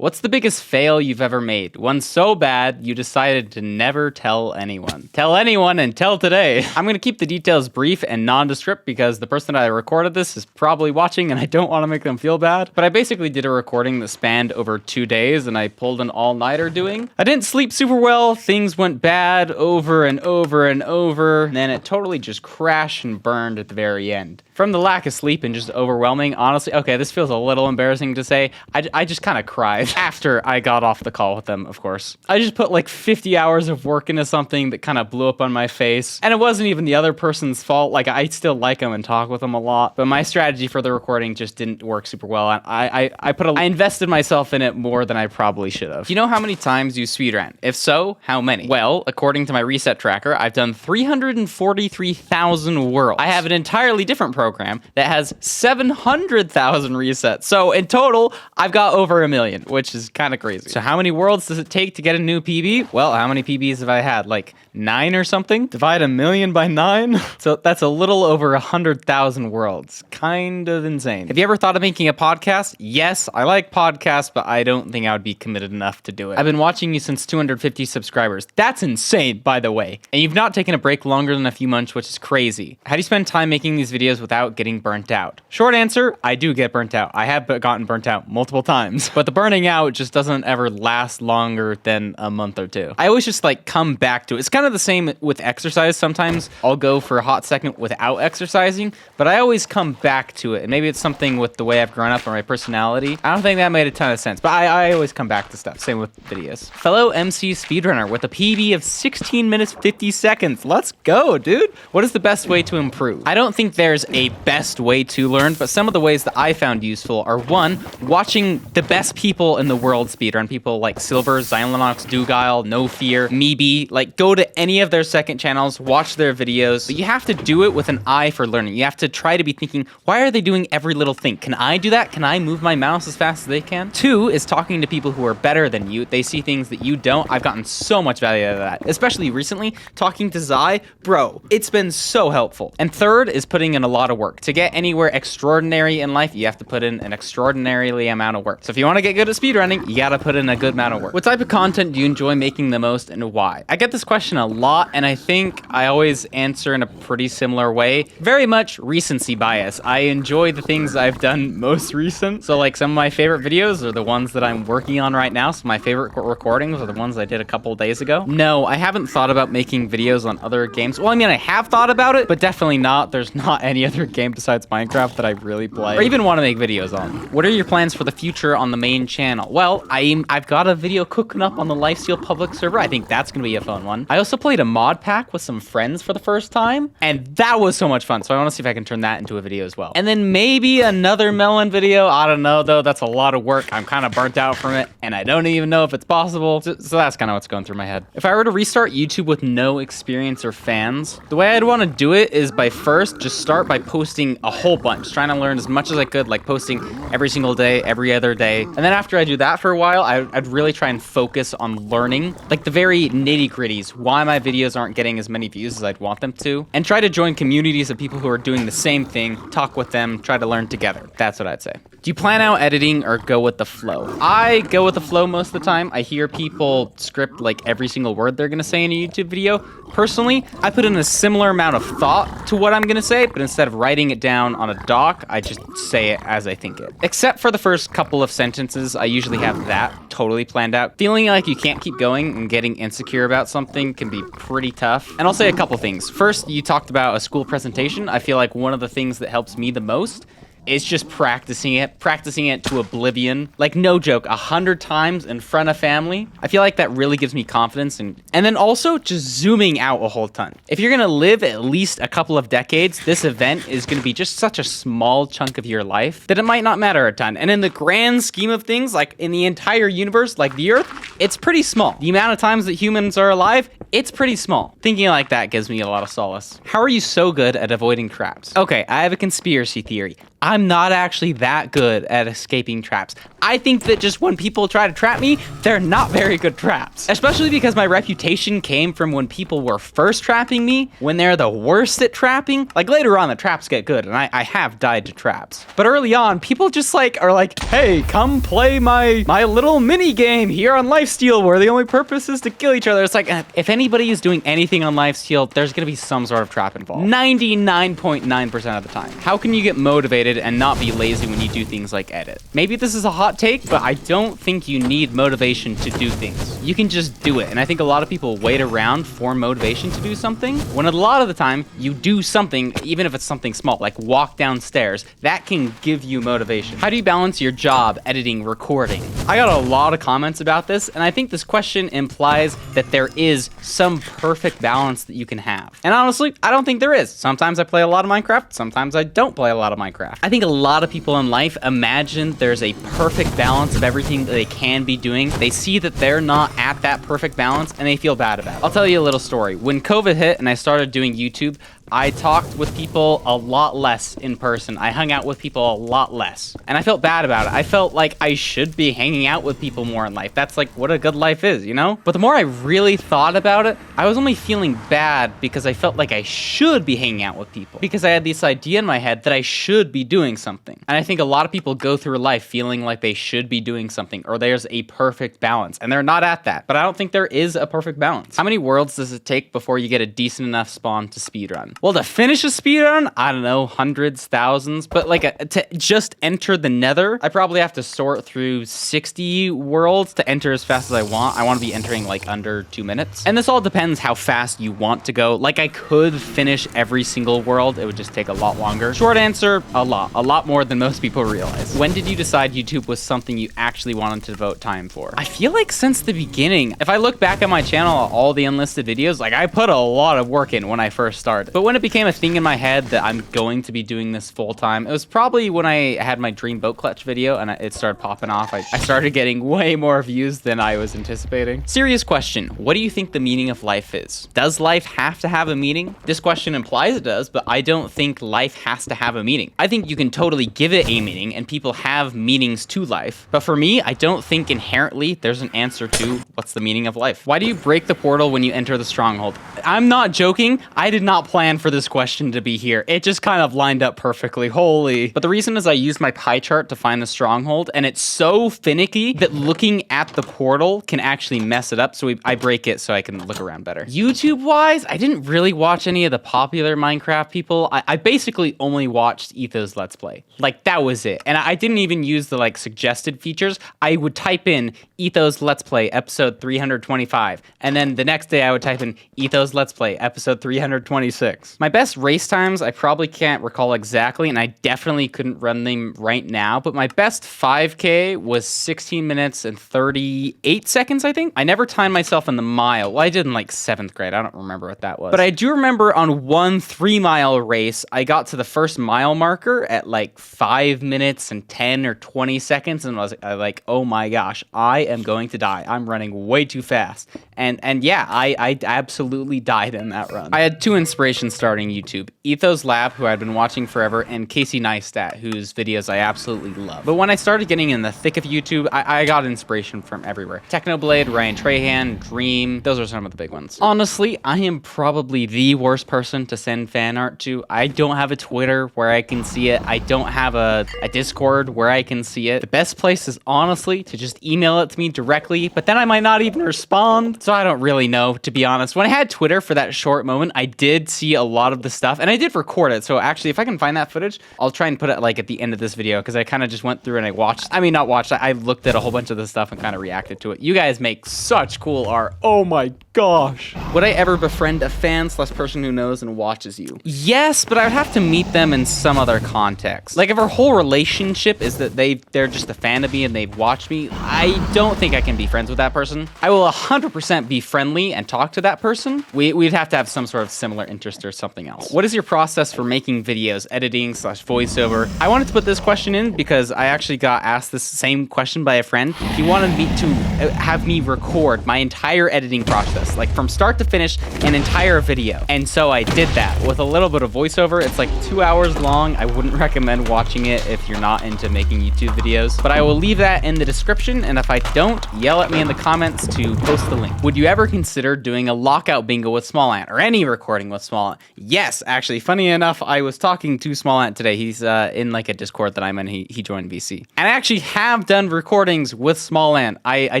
What's the biggest fail you've ever made? One so bad you decided to never tell anyone. Tell anyone and tell today. I'm gonna keep the details brief and nondescript because the person that I recorded this is probably watching and I don't want to make them feel bad. But I basically did a recording that spanned over 2 days and I pulled an all-nighter doing. I didn't sleep super well, things went bad over and over and over, and then it totally just crashed and burned at the very end. From the lack of sleep and just overwhelming, honestly, okay, this feels a little embarrassing to say, I just kind of cried after I got off the call with them, of course. I just put like 50 hours of work into something that kind of blew up on my face, and it wasn't even the other person's fault. Like, I still like them and talk with them a lot, but my strategy for the recording just didn't work super well. I invested myself in it more than I probably should have. Do you know how many times you speedrun? If so, how many? Well, according to my reset tracker, I've done 343,000 worlds. I have an entirely different program that has 700,000 resets. So in total, I've got over 1 million, which is kind of crazy. So how many worlds does it take to get a new PB? Well, how many PBs have I had? Like 9 or something? Divide 1 million by 9? So that's a little over 100,000 worlds. Kind of insane. Have you ever thought of making a podcast? Yes, I like podcasts, but I don't think I would be committed enough to do it. I've been watching you since 250 subscribers. That's insane, by the way. And you've not taken a break longer than a few months, which is crazy. How do you spend time making these videos without getting burnt out? Short answer, I do get burnt out. I have gotten burnt out multiple times, but the burning out just doesn't ever last longer than a month or two. I always just like come back to it. It's kind of the same with exercise. Sometimes I'll go for a hot second without exercising, but I always come back to it. And maybe it's something with the way I've grown up or my personality. I don't think that made a ton of sense, but I always come back to stuff. Same with videos. Fellow MC speedrunner with a PB of 16 minutes 50 seconds. Let's go, dude. What is the best way to improve? I don't think there's a best way to learn, but some of the ways that I found useful are: 1, watching the best people in the world speedrun. People like Silver, Xylenox, Dugile, No Fear, Meeby. Like, go to any of their second channels, watch their videos, but you have to do it with an eye for learning. You have to try to be thinking, why are they doing every little thing? Can I do that? Can I move my mouse as fast as they can? 2 is talking to people who are better than you. They see things that you don't. I've gotten so much value out of that, especially recently, talking to Zai. Bro, it's been so helpful. And 3rd is putting in a lot of work. To get anywhere extraordinary in life, you have to put in an extraordinarily amount of work. So if you want to get good at speedrunning, you gotta put in a good amount of work. What type of content do you enjoy making the most and why? I get this question a lot, and I think I always answer in a pretty similar way. Very much recency bias. I enjoy the things I've done most recent. So like some of my favorite videos are the ones that I'm working on right now. So my favorite recordings are the ones I did a couple days ago. No, I haven't thought about making videos on other games. Well, I mean, I have thought about it, but definitely not. There's not any other game besides Minecraft that I really play or even want to make videos on. What are your plans for the future on the main channel? Well, I've got a video cooking up on the Lifesteal public server. I think that's gonna be a fun one. I also played a mod pack with some friends for the first time, and that was so much fun. So I want to see if I can turn that into a video as well. And then maybe another melon video. I don't know though. That's a lot of work. I'm kind of burnt out from it, and I don't even know if it's possible. So that's kind of what's going through my head. If I were to restart YouTube with no experience or fans, the way I'd want to do it is by first just start by posting a whole bunch, trying to learn as much as I could, like posting every single day, every other day. And then after I do that for a while, I'd really try and focus on learning, like the very nitty gritties, why my videos aren't getting as many views as I'd want them to, and try to join communities of people who are doing the same thing, talk with them, try to learn together. That's what I'd say. Do you plan out editing or go with the flow? I go with the flow most of the time. I hear people script like every single word they're gonna say in a YouTube video. Personally, I put in a similar amount of thought to what I'm gonna say, but instead of writing it down on a doc, I just say it as I think it. Except for the first couple of sentences, I usually have that totally planned out. Feeling like you can't keep going and getting insecure about something can be pretty tough. And I'll say a couple things. First, you talked about a school presentation. I feel like one of the things that helps me the most is just practicing it to oblivion. Like, no joke, 100 times in front of family. I feel like that really gives me confidence, and then also just zooming out a whole ton. If you're gonna live at least a couple of decades, this event is gonna be just such a small chunk of your life that it might not matter a ton. And in the grand scheme of things, like in the entire universe, like the Earth, it's pretty small. The amount of times that humans are alive, it's pretty small. Thinking like that gives me a lot of solace. How are you so good at avoiding traps? Okay, I have a conspiracy theory. I'm not actually that good at escaping traps. I think that just when people try to trap me, they're not very good traps. Especially because my reputation came from when people were first trapping me, when they're the worst at trapping. Like later on, the traps get good, and I have died to traps. But early on, people just are like, hey, come play my little mini game here on Lifesteal, where the only purpose is to kill each other. It's like, if anybody is doing anything on Lifesteal, there's gonna be some sort of trap involved. 99.9% of the time. How can you get motivated and not be lazy when you do things like edit? Maybe this is a hot take, but I don't think you need motivation to do things. You can just do it. And I think a lot of people wait around for motivation to do something, when a lot of the time you do something, even if it's something small, like walk downstairs, that can give you motivation. How do you balance your job, editing, recording? I got a lot of comments about this, and I think this question implies that there is some perfect balance that you can have. And honestly, I don't think there is. Sometimes I play a lot of Minecraft, sometimes I don't play a lot of Minecraft. I think a lot of people in life imagine there's a perfect balance of everything that they can be doing. They see that they're not at that perfect balance and they feel bad about it. I'll tell you a little story. When COVID hit and I started doing YouTube, I talked with people a lot less in person. I hung out with people a lot less. And I felt bad about it. I felt like I should be hanging out with people more in life. That's like what a good life is, you know? But the more I really thought about it, I was only feeling bad because I felt like I should be hanging out with people. Because I had this idea in my head that I should be doing something. And I think a lot of people go through life feeling like they should be doing something or there's a perfect balance. And they're not at that. But I don't think there is a perfect balance. How many worlds does it take before you get a decent enough spawn to speedrun? Well, to finish a speedrun, I don't know, hundreds, thousands, but to just enter the nether, I probably have to sort through 60 worlds to enter as fast as I want. I want to be entering like under 2 minutes. And this all depends how fast you want to go. Like I could finish every single world. It would just take a lot longer. Short answer, a lot more than most people realize. When did you decide YouTube was something you actually wanted to devote time for? I feel like since the beginning. If I look back at my channel, all the unlisted videos, like I put a lot of work in when I first started. But when it became a thing in my head that I'm going to be doing this full time, it was probably when I had my dream boat clutch video and it started popping off. I started getting way more views than I was anticipating. Serious question. What do you think the meaning of life is? Does life have to have a meaning? This question implies it does, but I don't think life has to have a meaning. I think you can totally give it a meaning and people have meanings to life. But for me, I don't think inherently there's an answer to what's the meaning of life. Why do you break the portal when you enter the stronghold? I'm not joking. I did not plan for this question to be here. It just kind of lined up perfectly. Holy. But the reason is I used my pie chart to find the stronghold and it's so finicky that looking at the portal can actually mess it up. So I break it so I can look around better. YouTube wise, I didn't really watch any of the popular Minecraft people. I basically only watched Etho's Let's Play. Like that was it. And I didn't even use the like suggested features. I would type in Etho's Let's Play episode 325. And then the next day I would type in Etho's Let's Play episode 326. My best race times, I probably can't recall exactly, and I definitely couldn't run them right now, but my best 5K was 16 minutes and 38 seconds, I think. I never timed myself in the mile. Well, I did in like 7th grade. I don't remember what that was. But I do remember on one 3-mile race, I got to the first mile marker at like 5 minutes and 10 or 20 seconds, and I was like, oh my gosh, I am going to die. I'm running way too fast. And yeah, I absolutely died in that run. I had two inspirations starting YouTube. Ethos Lab, who I'd been watching forever, and Casey Neistat, whose videos I absolutely love. But when I started getting in the thick of YouTube, I got inspiration from everywhere. Technoblade, Ryan Trahan, Dream, those are some of the big ones. Honestly, I am probably the worst person to send fan art to. I don't have a Twitter where I can see it. I don't have a Discord where I can see it. The best place is honestly to just email it to me directly, but then I might not even respond. So I don't really know, to be honest. When I had Twitter for that short moment, I did see a lot of the stuff, and I did record it. So actually, if I can find that footage, I'll try and put it like at the end of this video, because I kind of just went through and I looked at a whole bunch of the stuff and kind of reacted to it. You guys make such cool art. Oh my gosh. Would I ever befriend a fan/person who knows and watches you? Yes, but I would have to meet them in some other context. Like if our whole relationship is that they're just a fan of me and they've watched me, I don't think I can be friends with that person. I will 100% be friendly and talk to that person. We'd have to have some sort of similar interest or something else. What is your process for making videos, editing/voiceover? I wanted to put this question in because I actually got asked this same question by a friend. He wanted me to have me record my entire editing process. process, like from start to finish, an entire video. And so I did that with a little bit of voiceover. It's like 2 hours long. I wouldn't recommend watching it if you're not into making YouTube videos, but I will leave that in the description. And if I don't, yell at me in the comments to post the link. Would you ever consider doing a lockout bingo with Small Ant, or any recording with Small Ant? Yes, actually, funny enough, I was talking to Small Ant today. He's in like a Discord that I'm in. He joined VC. And I actually have done recordings with Small Ant. I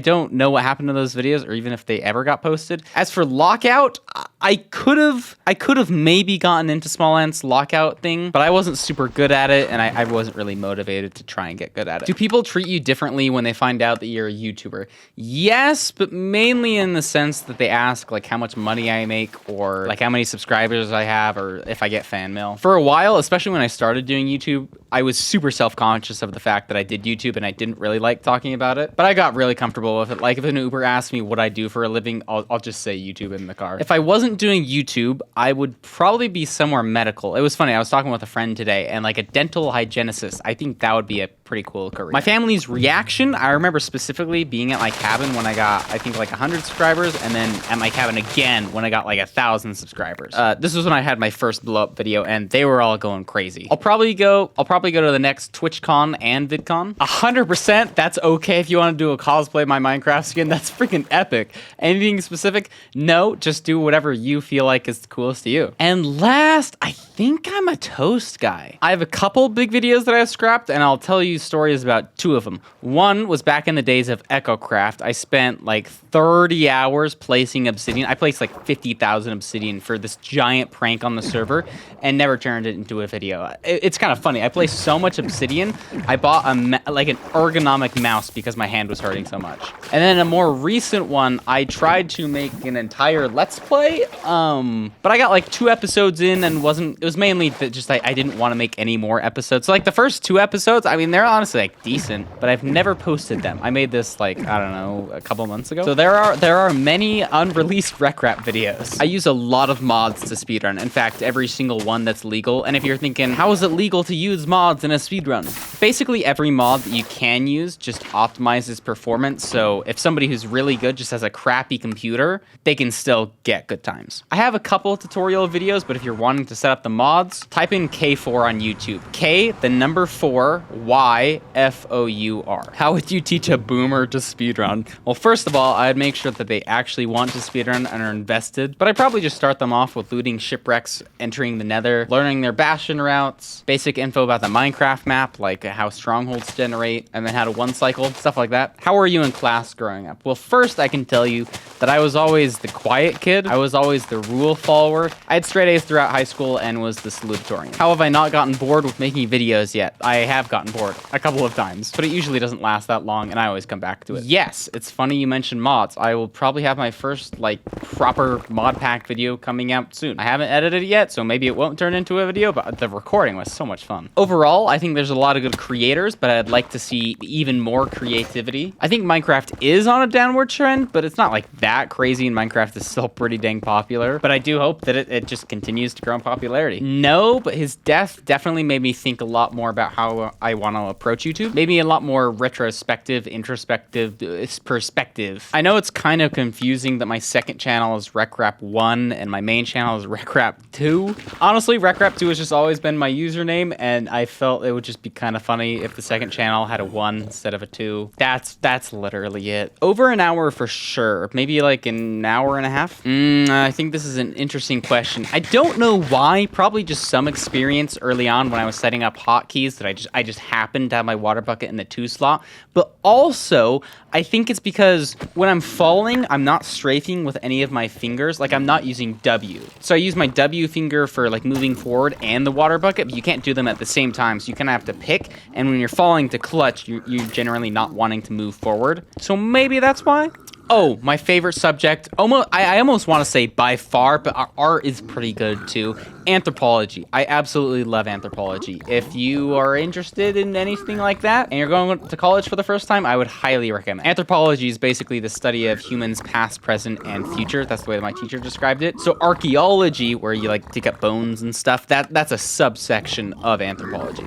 don't know what happened to those videos, or even if they ever got posted. As for lockout, I could have maybe gotten into Small Ant's lockout thing, but I wasn't super good at it, and I wasn't really motivated to try and get good at it. Do people treat you differently when they find out that you're a YouTuber? Yes, but mainly in the sense that they ask like how much money I make, or like how many subscribers I have, or if I get fan mail. For a while, especially when I started doing YouTube, I was super self-conscious of the fact that I did YouTube and I didn't really like talking about it, but I got really comfortable with it. Like if an Uber asked me what I do for a living, I'll just say YouTube in the car. If I wasn't doing YouTube, I would probably be somewhere medical. It was funny, I was talking with a friend today, and like a dental hygienist, I think that would be a pretty cool career. My family's reaction, I remember specifically being at my cabin when I got, I think like 100 subscribers, and then at my cabin again when I got like 1,000 subscribers. This was when I had my first blow up video, and they were all going crazy. I'll probably go to the next TwitchCon and VidCon. 100%, that's okay if you want to do a cosplay of my Minecraft skin. That's freaking epic. Anything specific? No, just do whatever you feel like is the coolest to you. And last, I think I'm a toast guy. I have a couple big videos that I scrapped, and I'll tell you stories about 2 of them. One was back in the days of EchoCraft. I spent like 30 hours placing obsidian. I placed like 50,000 obsidian for this giant prank on the server and never turned it into a video. It's kind of funny. I placed so much obsidian, I bought like an ergonomic mouse because my hand was hurting so much. And then a more recent one, I tried to make an entire Let's Play, but I got like 2 episodes in and it was mainly that just I didn't want to make any more episodes. So like the first 2 episodes, I mean, they're honestly like decent, but I've never posted them. I made this like, I don't know, a couple months ago. So there are many unreleased rec rap videos. I use a lot of mods to speedrun. In fact, every single one that's legal. And if you're thinking, how is it legal to use mods in a speedrun? Basically every mod that you can use just optimizes performance. So if somebody who's really good just has a crappy computer, they can still get good times. I have a couple tutorial videos, but if you're wanting to set up the mods, type in K4 on YouTube. K, the number 4, Y, F-O-U-R. How would you teach a boomer to speedrun? Well, first of all, I'd make sure that they actually want to speedrun and are invested, but I'd probably just start them off with looting shipwrecks, entering the nether, learning their bastion routes, basic info about the Minecraft map, like how strongholds generate, and then how to one cycle, stuff like that. How were you in class growing up? Well, first I can tell you that I was always the quiet kid. I was always the rule follower. I had straight A's throughout high school and was the salutatorian. How have I not gotten bored with making videos yet? I have gotten bored a couple of times, but it usually doesn't last that long, and I always come back to it. Yes, it's funny you mentioned mods. I will probably have my first like proper mod pack video coming out soon. I haven't edited it yet, so maybe it won't turn into a video, but the recording was so much fun. Overall, I think there's a lot of good creators, but I'd like to see even more creativity. I think Minecraft is on a downward trend, but it's not like that crazy, and Minecraft is still pretty dang popular. But I do hope that it just continues to grow in popularity. No, but his death definitely made me think a lot more about how I want to approach YouTube. Maybe a lot more retrospective, introspective perspective. I know it's kind of confusing that my second channel is RecRap1 and my main channel is RecRap2. Honestly, RecRap2 has just always been my username, and I felt it would just be kind of funny if the second channel had a 1 instead of a 2. That's literally it. Over an hour for sure. Maybe like an hour and a half? I think this is an interesting question. I don't know why. Probably just some experience early on when I was setting up hotkeys that I just happened to have my water bucket in the 2 slot. But also, I think it's because when I'm falling, I'm not strafing with any of my fingers. Like, I'm not using W. So I use my W finger for like moving forward and the water bucket, but you can't do them at the same time. So you kind of have to pick. And when you're falling to clutch, you're generally not wanting to move forward. So maybe that's why. Oh, my favorite subject, I almost want to say by far, but our art is pretty good too. Anthropology. I absolutely love anthropology. If you are interested in anything like that and you're going to college for the first time, I would highly recommend. Anthropology is basically the study of humans past, present, and future. That's the way that my teacher described it. So archaeology, where you like dig up bones and stuff, that's a subsection of anthropology.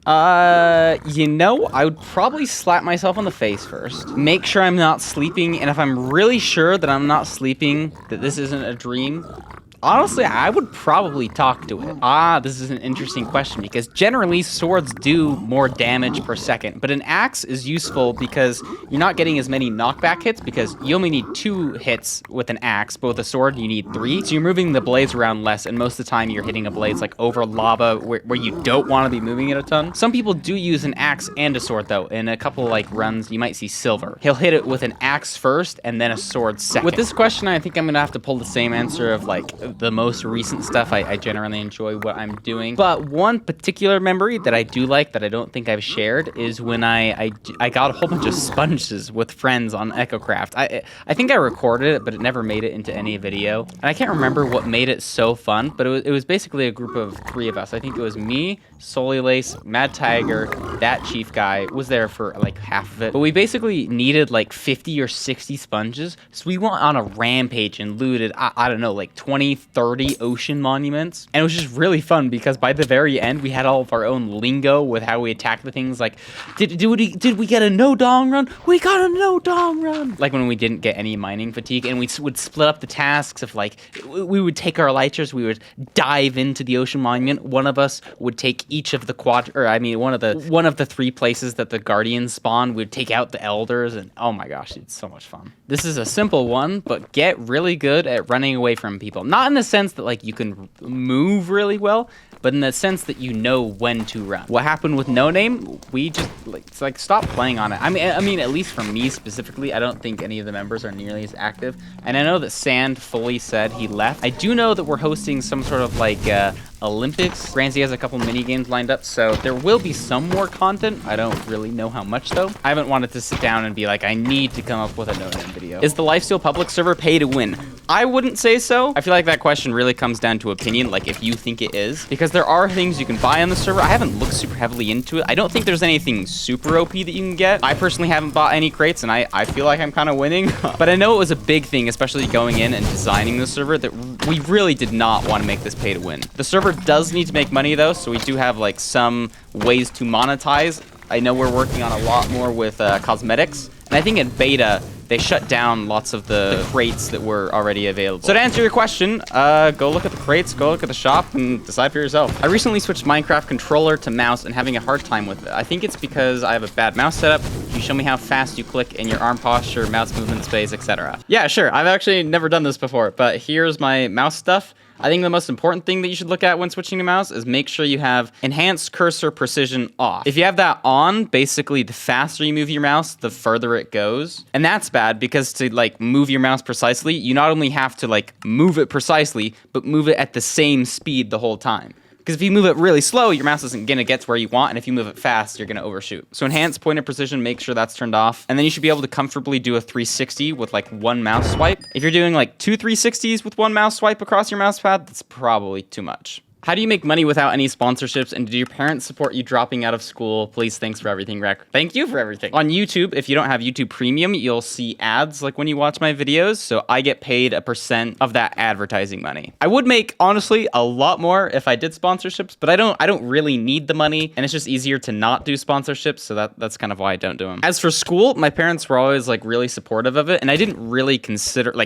You know, I would probably slap myself on the face first. Make sure I'm not sleeping, and if I'm really sure that I'm not sleeping, that this isn't a dream, honestly, I would probably talk to it. This is an interesting question because generally swords do more damage per second, but an axe is useful because you're not getting as many knockback hits because you only need 2 hits with an axe, but with a sword you need 3. So you're moving the blades around less, and most of the time you're hitting a blades like over lava where you don't want to be moving it a ton. Some people do use an axe and a sword though. In a couple like runs, you might see Silver. He'll hit it with an axe first and then a sword second. With this question, I think I'm gonna have to pull the same answer of like the most recent stuff. I generally enjoy what I'm doing, but one particular memory that I do like that I don't think I've shared is when I got a whole bunch of sponges with friends on EchoCraft. I think I recorded it, but it never made it into any video, and I can't remember what made it so fun, but it was basically a group of 3 of us. I think it was me, Solilace, Mad Tiger, that chief guy was there for like half of it, but we basically needed like 50 or 60 sponges, so we went on a rampage and looted, I don't know, like 20, 30 ocean monuments, and it was just really fun because by the very end we had all of our own lingo with how we attacked the things. Like, did we get a no dong run? We got a no dong run. Like when we didn't get any mining fatigue, and we would split up the tasks of like we would take our elytras, we would dive into the ocean monument. One of us would take each of the one of the 3 places that the guardians spawn. We'd take out the elders, and oh my gosh, it's so much fun. This is a simple one, but get really good at running away from people. Not in the sense that like you can move really well, but in the sense that you know when to run. What happened with No Name? We just like stop playing on it. I mean, at least for me specifically, I don't think any of the members are nearly as active. And I know that Sand fully said he left. I do know that we're hosting some sort of like Olympics. Granzy has a couple mini games lined up, so there will be some more content. I don't really know how much though. I haven't wanted to sit down and be like, I need to come up with a No Name video. Is the Lifesteal public server pay to win? I wouldn't say so. I feel like that question really comes down to opinion, like if you think it is, because there are things you can buy on the server. I haven't looked super heavily into it. I don't think there's anything super OP that you can get. I personally haven't bought any crates, and I feel like I'm kind of winning. But I know it was a big thing, especially going in and designing the server, that we really did not want to make this pay to win. The server does need to make money though, so we do have like some ways to monetize. I know we're working on a lot more with cosmetics, and I think in beta they shut down lots of the crates that were already available. So to answer your question, go look at the crates, go look at the shop, and decide for yourself. I recently switched Minecraft controller to mouse and having a hard time with it. I think it's because I have a bad mouse setup. Can you show me how fast you click in your arm posture, mouse movement space, etc.? Yeah, sure. I've actually never done this before, but here's my mouse stuff. I think the most important thing that you should look at when switching to mouse is make sure you have enhanced cursor precision off. If you have that on, basically the faster you move your mouse, the further it goes. And that's bad because to like move your mouse precisely, you not only have to like move it precisely, but move it at the same speed the whole time. Because if you move it really slow, your mouse isn't going to get to where you want, and if you move it fast, you're going to overshoot. So enhance point of precision, make sure that's turned off, and then you should be able to comfortably do a 360 with like one mouse swipe. If you're doing like 2 360s with one mouse swipe across your mouse pad, that's probably too much. How do you make money without any sponsorships, and do your parents support you dropping out of school? Please, thanks for everything, Rec. Thank you for everything. On YouTube, if you don't have YouTube Premium, you'll see ads like when you watch my videos, so I get paid a % of that advertising money. I would make, honestly, a lot more if I did sponsorships, but I don't really need the money, and it's just easier to not do sponsorships, so that's kind of why I don't do them. As for school, my parents were always like really supportive of it, and I didn't really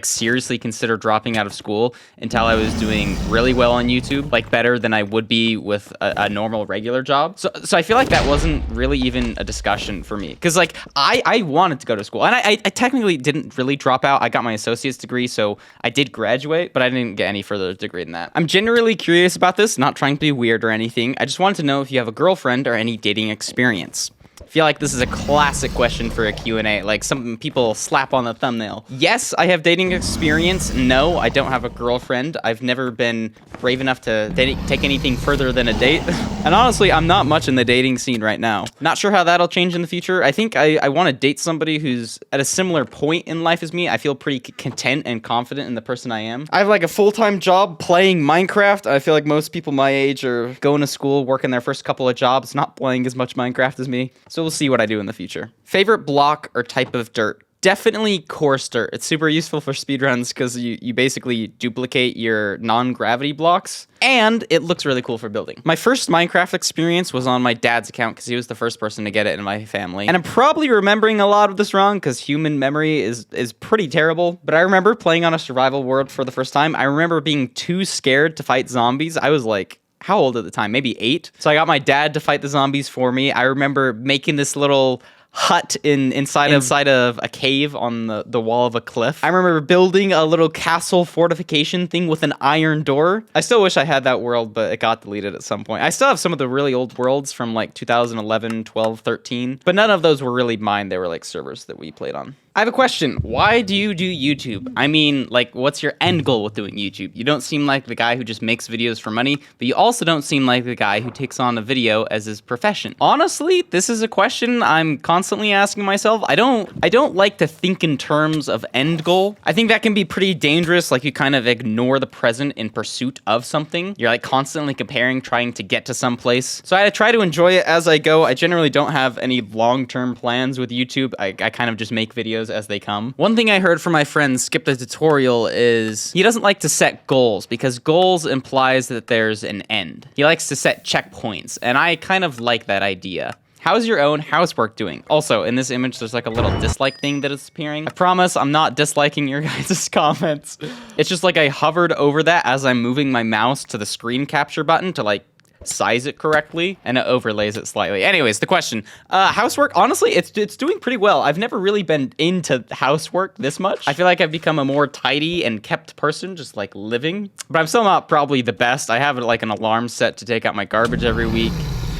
seriously consider dropping out of school until I was doing really well on YouTube, like better than I would be with a normal regular job. So I feel like that wasn't really even a discussion for me. Because like I wanted to go to school, and I technically didn't really drop out. I got my associate's degree, so I did graduate, but I didn't get any further degree than that. I'm genuinely curious about this, not trying to be weird or anything. I just wanted to know if you have a girlfriend or any dating experience. I feel like this is a classic question for a Q&A, like some people slap on the thumbnail. Yes, I have dating experience. No, I don't have a girlfriend. I've never been brave enough to take anything further than a date. And honestly, I'm not much in the dating scene right now. Not sure how that'll change in the future. I think I want to date somebody who's at a similar point in life as me. I feel pretty content and confident in the person I am. I have like a full-time job playing Minecraft. I feel like most people my age are going to school, working their first couple of jobs, not playing as much Minecraft as me. So we'll see what I do in the future. Favorite block or type of dirt? Definitely Course Dirt. It's super useful for speedruns because you basically duplicate your non-gravity blocks, and it looks really cool for building. My first Minecraft experience was on my dad's account because he was the first person to get it in my family. And I'm probably remembering a lot of this wrong because human memory is pretty terrible. But I remember playing on a survival world for the first time. I remember being too scared to fight zombies. I was like, how old at the time? Maybe 8. So I got my dad to fight the zombies for me. I remember making this little hut inside of a cave on the wall of a cliff. I remember building a little castle fortification thing with an iron door. I still wish I had that world, but it got deleted at some point. I still have some of the really old worlds from like 2011, 12, 13, but none of those were really mine. They were like servers that we played on. I have a question. Why do you do YouTube? I mean, like, what's your end goal with doing YouTube? You don't seem like the guy who just makes videos for money, but you also don't seem like the guy who takes on a video as his profession. Honestly, this is a question I'm constantly asking myself. I don't like to think in terms of end goal. I think that can be pretty dangerous. Like, you kind of ignore the present in pursuit of something. You're like constantly comparing, trying to get to some place. So I try to enjoy it as I go. I generally don't have any long-term plans with YouTube. I kind of just make videos as they come. One thing I heard from my friend Skip the Tutorial is he doesn't like to set goals because goals implies that there's an end. He likes to set checkpoints, and I kind of like that idea. How's your own housework doing? Also, in this image, there's like a little dislike thing that is appearing. I promise I'm not disliking your guys' comments. It's just like I hovered over that as I'm moving my mouse to the screen capture button to like size it correctly, and it overlays it slightly. Anyways, the question, housework, honestly, it's doing pretty well. I've never really been into housework this much. I feel like I've become a more tidy and kept person, just like living, but I'm still not probably the best. I have like an alarm set to take out my garbage every week.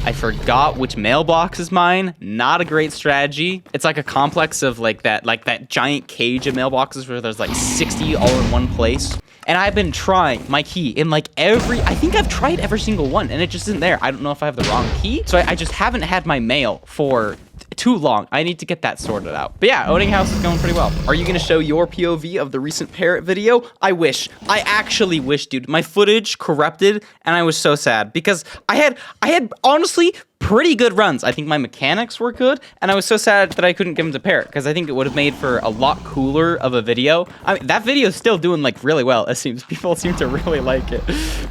I forgot which mailbox is mine. Not a great strategy. It's like a complex of like that giant cage of mailboxes where there's like 60 all in one place. And I've been trying my key in like I think I've tried every single one and it just isn't there. I don't know if I have the wrong key. So I just haven't had my mail for too long. I need to get that sorted out. But yeah, owning a house is going pretty well. Are you going to show your POV of the recent parrot video? I wish. I actually wish, dude. My footage corrupted and I was so sad because I had honestly pretty good runs. I think my mechanics were good, and I was so sad that I couldn't give them to Parrot because I think it would have made for a lot cooler of a video. I mean, that video is still doing like really well. It seems people seem to really like it,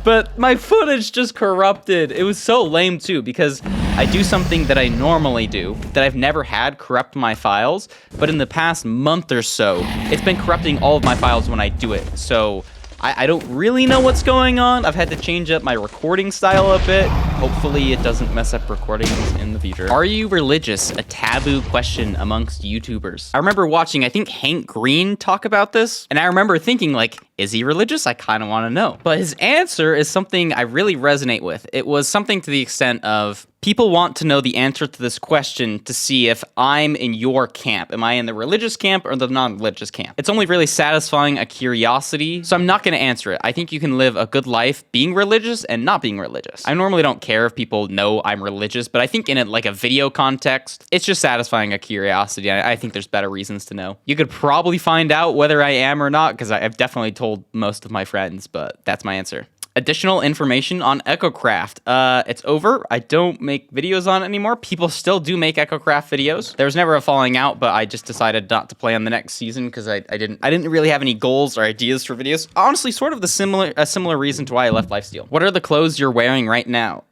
but my footage just corrupted. It was so lame too because I do something that I normally do that I've never had corrupt my files, but in the past month or so, it's been corrupting all of my files when I do it. So I don't really know what's going on. I've had to change up my recording style a bit. Hopefully it doesn't mess up recordings in the future. Are you religious? A taboo question amongst YouTubers. I remember watching, I think Hank Green talk about this, and I remember thinking like, is he religious? I kind of want to know. But his answer is something I really resonate with. It was something to the extent of, people want to know the answer to this question to see if I'm in your camp. Am I in the religious camp or the non-religious camp? It's only really satisfying a curiosity, so I'm not going to answer it. I think you can live a good life being religious and not being religious. I normally don't care if people know I'm religious, but I think in like a video context, it's just satisfying a curiosity. I think there's better reasons to know. You could probably find out whether I am or not, because I've definitely told most of my friends, but that's my answer. Additional information on EchoCraft. It's over. I don't make videos on it anymore. People still do make EchoCraft videos. There was never a falling out, but I just decided not to play on the next season because I didn't really have any goals or ideas for videos. Honestly, sort of a similar reason to why I left Lifesteal. What are the clothes you're wearing right now?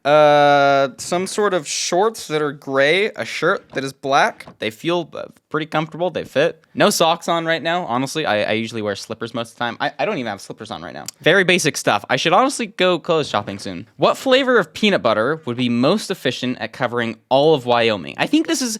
Some sort of shorts that are gray, a shirt that is black. They feel pretty comfortable. They fit. No socks on right now. Honestly, I usually wear slippers most of the time. I don't even have slippers on right now. Very basic stuff. I should honestly go clothes shopping soon. What flavor of peanut butter would be most efficient at covering all of Wyoming? I think this is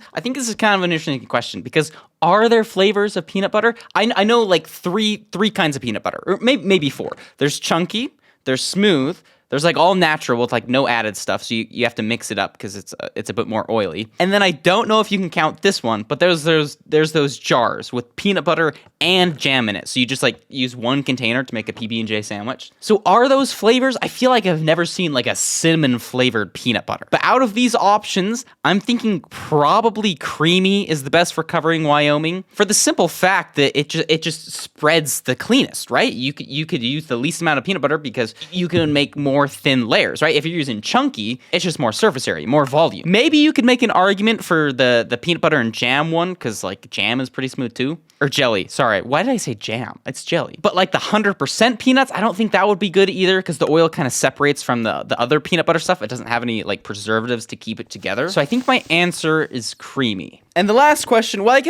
kind of an interesting question because are there flavors of peanut butter? I know like three kinds of peanut butter, or maybe 4. There's chunky, there's smooth, there's like all natural with like no added stuff, so you have to mix it up because it's a bit more oily. And then I don't know if you can count this one, but there's those jars with peanut butter and jam in it. So you just like use one container to make a PB&J sandwich. So are those flavors? I feel like I've never seen like a cinnamon flavored peanut butter. But out of these options, I'm thinking probably creamy is the best for covering Wyoming for the simple fact that it just spreads the cleanest, right? You could use the least amount of peanut butter because you can make more more thin layers, right? If you're using chunky, it's just more surface area, more volume. Maybe you could make an argument for the peanut butter and jam one, because like jam is pretty smooth too. Or jelly, sorry. Why did I say jam? It's jelly. But like the 100% peanuts, I don't think that would be good either, because the oil kind of separates from the other peanut butter stuff. It doesn't have any like preservatives to keep it together. So I think my answer is creamy. And the last question, well,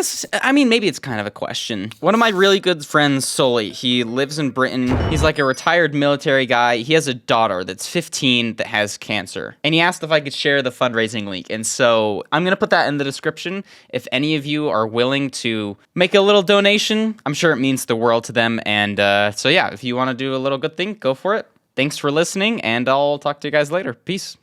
I mean, maybe it's kind of a question. One of my really good friends, Sully, he lives in Britain. He's like a retired military guy. He has a daughter that's 15 that has cancer. And he asked if I could share the fundraising link. And so I'm going to put that in the description. If any of you are willing to make a little donation, I'm sure it means the world to them. And so yeah, if you want to do a little good thing, go for it. Thanks for listening, and I'll talk to you guys later. Peace.